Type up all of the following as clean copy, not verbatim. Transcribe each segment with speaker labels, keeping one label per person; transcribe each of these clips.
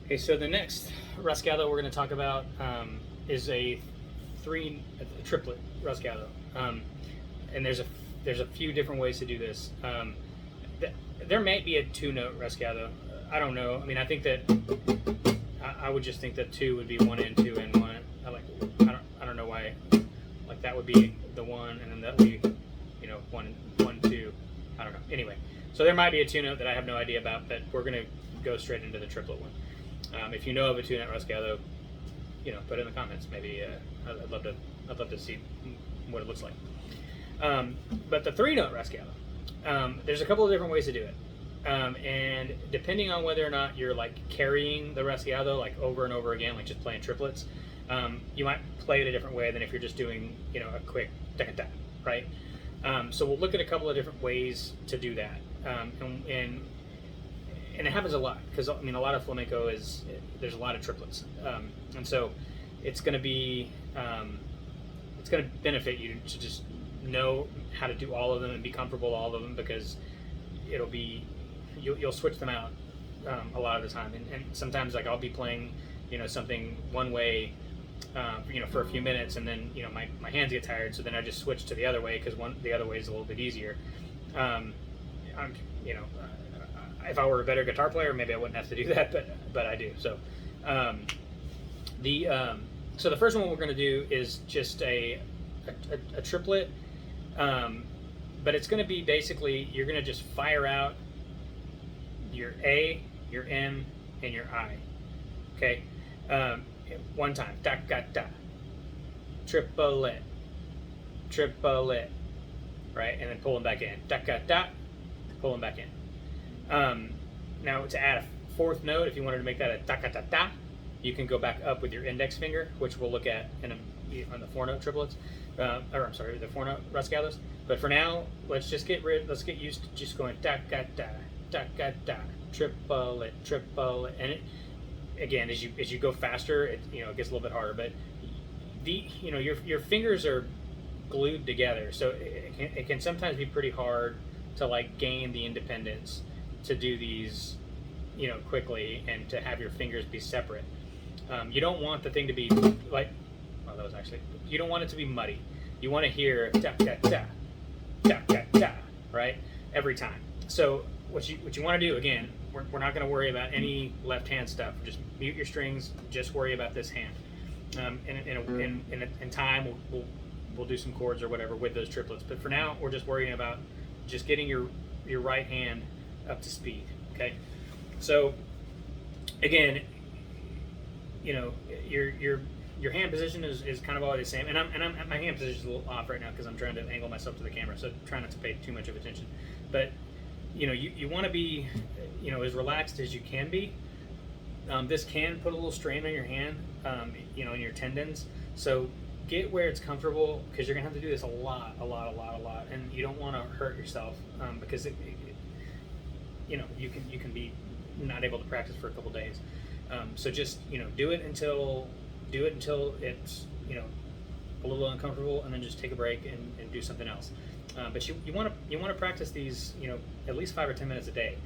Speaker 1: Okay, so the next Rasgueado we're going to talk about is a triplet Rasgueado, and there's a few different ways to do this. There might be a two-note Rasgueado. I don't know. I mean, I think that I would just think that two would be one and two and one. I don't know why. Like that would be the one, and then that would be, one, two. I don't know. Anyway, so there might be a two-note that I have no idea about, but we're going to go straight into the triplet one. If you know of a two-note Rasgueado, put it in the comments. Maybe I'd love to see what it looks like. But the three-note Rasgueado, there's a couple of different ways to do it, and depending on whether or not you're like carrying the Rasgueado like over and over again, like just playing triplets, you might play it a different way than if you're just doing a quick ta-ta-ta, right? So we'll look at a couple of different ways to do that, and it happens a lot because a lot of flamenco there's a lot of triplets, and so it's going to be it's going to benefit you to just know how to do all of them and be comfortable with all of them, because you'll switch them out a lot of the time, and sometimes like I'll be playing something one way for a few minutes, and then my hands get tired, so then I just switch to the other way because the other way is a little bit easier. If I were a better guitar player, maybe I wouldn't have to do that, but I do. So so the first one we're going to do is just a triplet, but it's going to be basically you're going to just fire out your A, your M, and your I. Okay, one time, da da da, triplet, right, and then pull them back in, da da da, pull them back in. Now to add a fourth note, if you wanted to make that a da da da da, you can go back up with your index finger, which we'll look at on the four-note triplets, the four-note Rasgueados. But for now, let's get used to just going da da da da da da, triplet, and it, again, as you go faster, it gets a little bit harder. But your fingers are glued together, so it can sometimes be pretty hard to like gain the independence to do these quickly and to have your fingers be separate. You don't want the thing to be like, you don't want it to be muddy. You want to hear da da da da da da, right, every time. So what you want to do, again, we're not going to worry about any left hand stuff. Just mute your strings. Just worry about this hand. In time, we'll do some chords or whatever with those triplets. But for now, we're just worrying about just getting your right hand up to speed. Okay. So again, your hand position is kind of always the same, and my hand position is a little off right now because I'm trying to angle myself to the camera, so try not to pay too much of attention. But you want to be as relaxed as you can be. This can put a little strain on your hand, in your tendons. So get where it's comfortable, because you're gonna have to do this a lot, and you don't want to hurt yourself, because you can be not able to practice for a couple days. So just do it until it's a little uncomfortable, and then just take a break and do something else. But you want to practice these at least 5 or 10 minutes a day,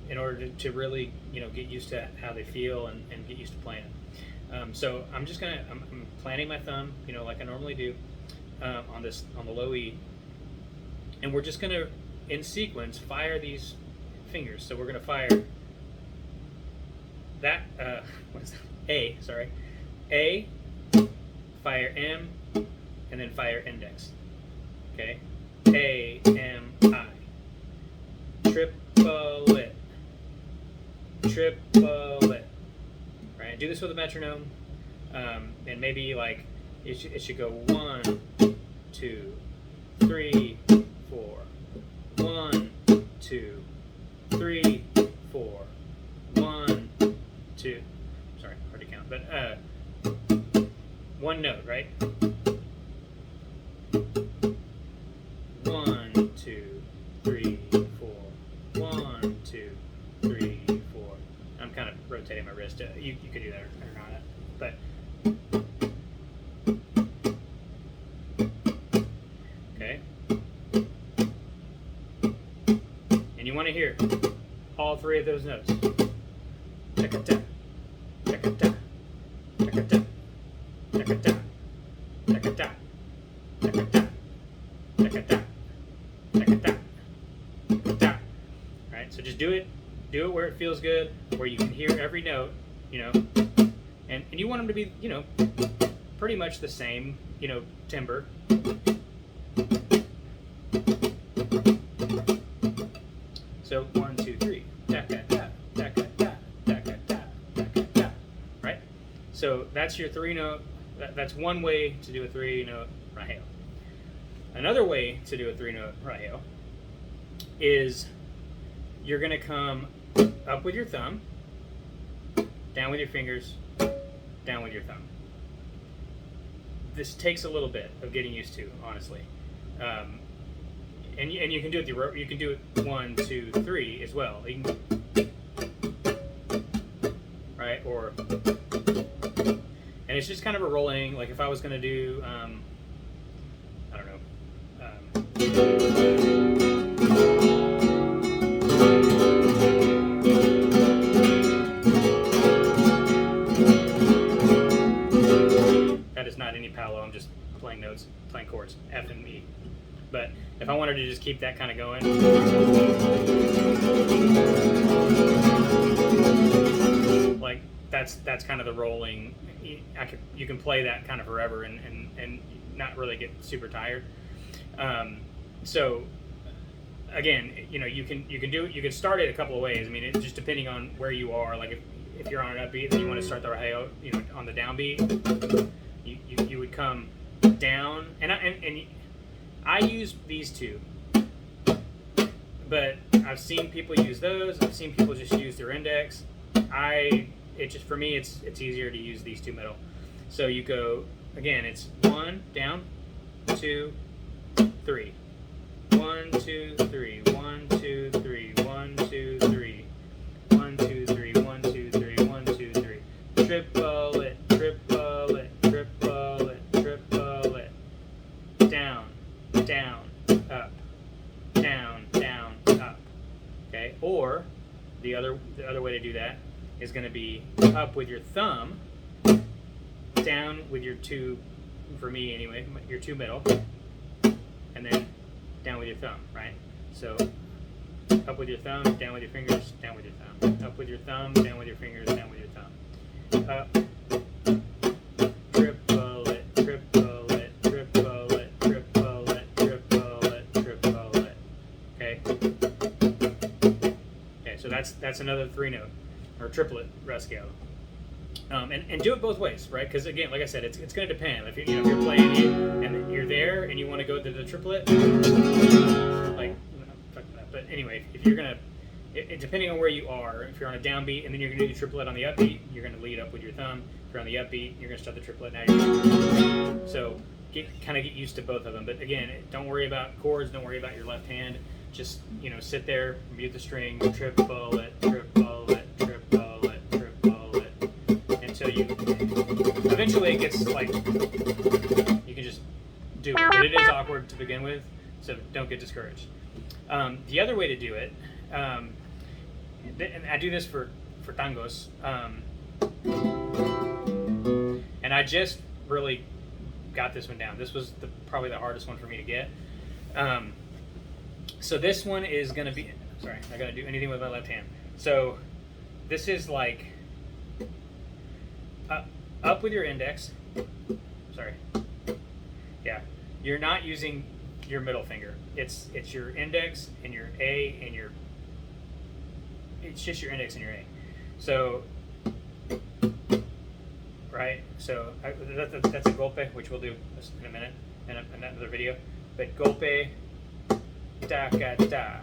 Speaker 1: in order to really get used to how they feel and get used to playing. So I'm planting my thumb like I normally do on the low E, and we're just gonna in sequence fire these fingers. So we're gonna fire that what is that? A, sorry, A, fire M, and then fire index. Okay, A, M, I, triplet, right? Do this with a metronome, and maybe like it should go 1, 2, 3, 4, 1, 2, 3, 4, 1, 2. Sorry, hard to count, but one note, right? 1, 2, 3, 4. 1, 2, 3, 4. I'm kind of rotating my wrist. You could do that or not, but okay. And you want to hear all 3 of those notes. Check it out. ta-ka-ta, ta-ka-ta, ta-ka-ta, ta-ka-ta, ta-ka-ta, ta-ka-ta. Right? So just do it where it feels good, where you can hear every note, you know, and you want them to be, you know, pretty much the same, you know, timbre. So 1, 2, 3, ta-ka-ta, ta-ka-ta, ta-ka-ta, ta-ka-ta, right? So that's your 3-note. That's one way to do a 3-note rasgueado. Another way to do a 3-note rasgueado is you're going to come up with your thumb, down with your fingers, down with your thumb. This takes a little bit of getting used to, honestly. And you can do it. You can do it 1, 2, 3 as well. You can, right, or, and it's just kind of a rolling. Like if I was going to do, I don't know. That is not any Paolo. I'm just playing notes, playing chords, F and E. But if I wanted to just keep that kind of going, like that's kind of the rolling. You can play that kind of forever and not really get super tired. So again, you know, you can do it. You can start it a couple of ways. I mean, it's just depending on where you are. Like if you're on an upbeat, then you want to start the rasgueado, you know, on the downbeat. You would come down, and I use these two, but I've seen people use those. I've seen people just use their index. For me, it's easier to use these two middle. So you go again. It's 1 down, 2, 3, 1, 2, 3, 1, 2, 3, 1, 2, 3, 1, 2, 3, 1, 2, 3, 1, 2, 3. Triple it, triple it, triple it, triple it. Down, down, up, down, down, up. Okay. Or the other way to do that is going to be up with your thumb, down with your two, for me anyway, your two middle, and then down with your thumb, right? So up with your thumb, down with your fingers, down with your thumb. Up with your thumb, down with your fingers, down with your thumb. Up, triple it, triple it, triple it, triple it, triple it, triple it. Okay. Okay, so that's another 3-note or triplet rasgueado. And do it both ways, right? Because again, like I said, it's going to depend. If you're playing it and you're there and you want to go to the triplet, like, but anyway, if you're gonna, depending on where you are, if you're on a downbeat and then you're gonna do the triplet on the upbeat, you're gonna lead up with your thumb. If you're on the upbeat, you're gonna start the triplet. Now you're so kind of get used to both of them. But again, don't worry about chords. Don't worry about your left hand. Just sit there, mute the string, triple it, triple it, triple it, triple it, until you eventually it gets like you can just do it. But it is awkward to begin with, so don't get discouraged. The other way to do it, and I do this for tangos, and I just really got this one down. This was probably the hardest one for me to get. So this one is going to be, sorry, I got to do anything with my left hand. So this is like up with your index. Sorry. Yeah, you're not using your middle finger. It's your index and your A and your. It's just your index and your A. So, right. So that's a golpe, which we'll do in a minute in another video. But golpe, da ka da,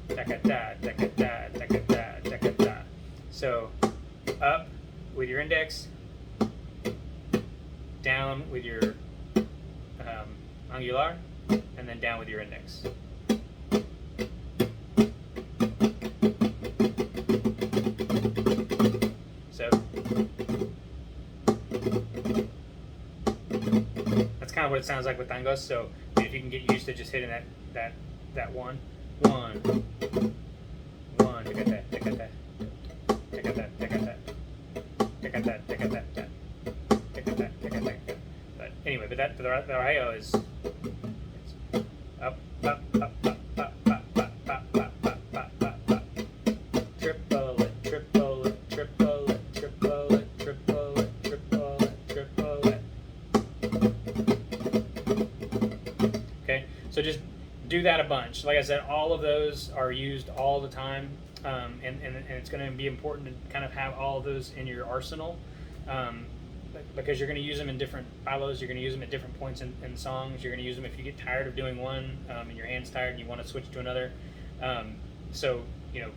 Speaker 1: da ka da, da ka da, da ka da, da ka da. So up with your index, down with your angular, and then down with your index. So that's kind of what it sounds like with tangos. So if you can get used to just hitting that one, anyway, but the arreo is up, up, up, up, up, up, up, up, up, up, up, up, up. Triplet, triplet, triplet, triplet, triplet, triplet, triplet. Okay, so just do that a bunch. Like I said, all of those are used all the time, and it's going to be important to kind of have all of those in your arsenal, because you're going to use them in different balos. You're going to use them at different points in songs. You're going to use them if you get tired of doing one, and your hand's tired and you want to switch to another. So you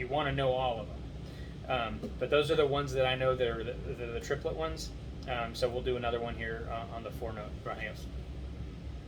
Speaker 1: want to know all of them. But those are the ones that I know that are the triplet ones. So we'll do another one here on the 4-note Rajeos.